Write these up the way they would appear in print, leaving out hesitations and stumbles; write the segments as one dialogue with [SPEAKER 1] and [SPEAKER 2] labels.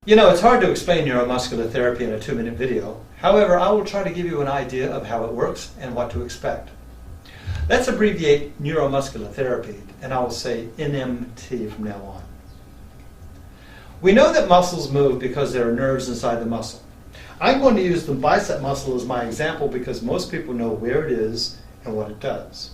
[SPEAKER 1] You know, it's hard to explain neuromuscular therapy in a 2-minute video. However, I will try to give you an idea of how it works and what to expect. Let's abbreviate neuromuscular therapy, and I will say NMT from now on. We know that muscles move because there are nerves inside the muscle. I'm going to use the bicep muscle as my example because most people know where it is and what it does.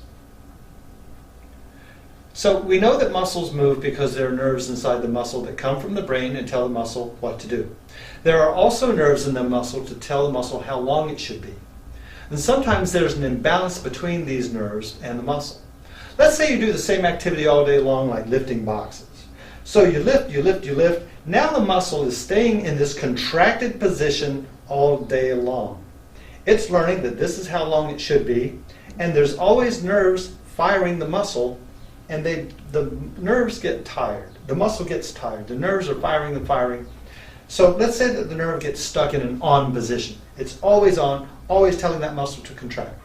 [SPEAKER 1] So we know that muscles move because there are nerves inside the muscle that come from the brain and tell the muscle what to do. There are also nerves in the muscle to tell the muscle how long it should be. And sometimes there's an imbalance between these nerves and the muscle. Let's say you do the same activity all day long, like lifting boxes. So you lift, you lift, you lift. Now the muscle is staying in this contracted position all day long. It's learning that this is how long it should be, and there's always nerves firing the muscle, and the nerves get tired. The muscle gets tired. The nerves are firing and firing. So let's say that the nerve gets stuck in an on position. It's always on, always telling that muscle to contract.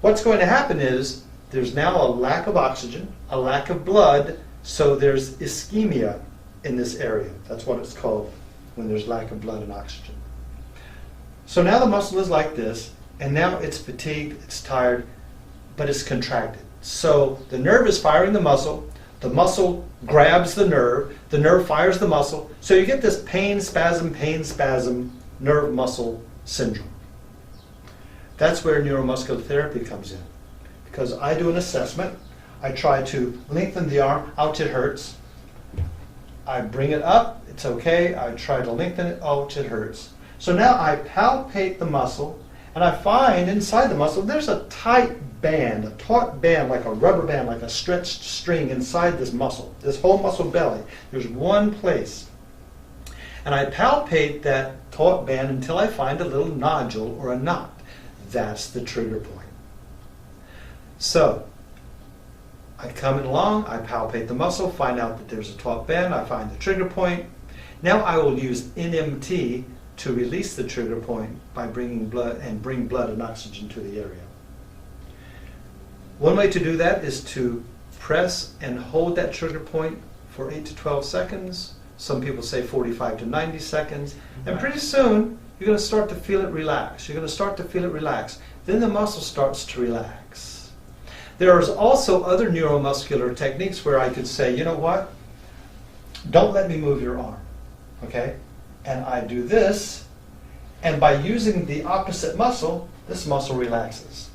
[SPEAKER 1] What's going to happen is there's now a lack of oxygen, a lack of blood, so there's ischemia in this area. That's what it's called when there's lack of blood and oxygen. So now the muscle is like this, and now it's fatigued, it's tired, but it's contracted. So the nerve is firing the muscle grabs the nerve fires the muscle, so you get this pain, spasm, nerve muscle syndrome. That's where neuromuscular therapy comes in. Because I do an assessment, I try to lengthen the arm, ouch it hurts. I bring it up, it's okay, I try to lengthen it, ouch it hurts. So now I palpate the muscle, and I find inside the muscle there's a tight band, a taut band, like a rubber band, like a stretched string inside this muscle, this whole muscle belly. There's one place. And I palpate that taut band until I find a little nodule or a knot. That's the trigger point. So I come along, I palpate the muscle, find out that there's a taut band, I find the trigger point. Now I will use NMT to release the trigger point by bring blood and oxygen to the area. One way to do that is to press and hold that trigger point for 8 to 12 seconds. Some people say 45 to 90 seconds. And pretty soon, you're going to start to feel it relax. You're going to start to feel it relax. Then the muscle starts to relax. There is also other neuromuscular techniques where I could say, you know what? Don't let me move your arm. Okay? And I do this, and by using the opposite muscle, this muscle relaxes.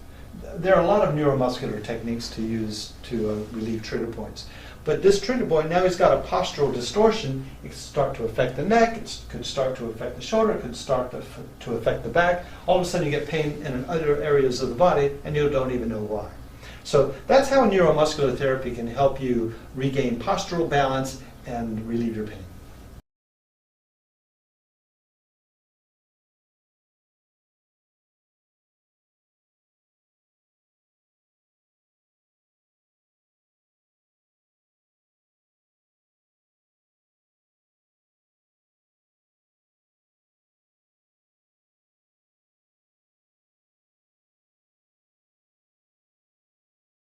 [SPEAKER 1] There are a lot of neuromuscular techniques to use to relieve trigger points. But this trigger point, now he's got a postural distortion. It can start to affect the neck, it could start to affect the shoulder, it could start to affect the back. All of a sudden you get pain in other areas of the body, and you don't even know why. So that's how neuromuscular therapy can help you regain postural balance and relieve your pain.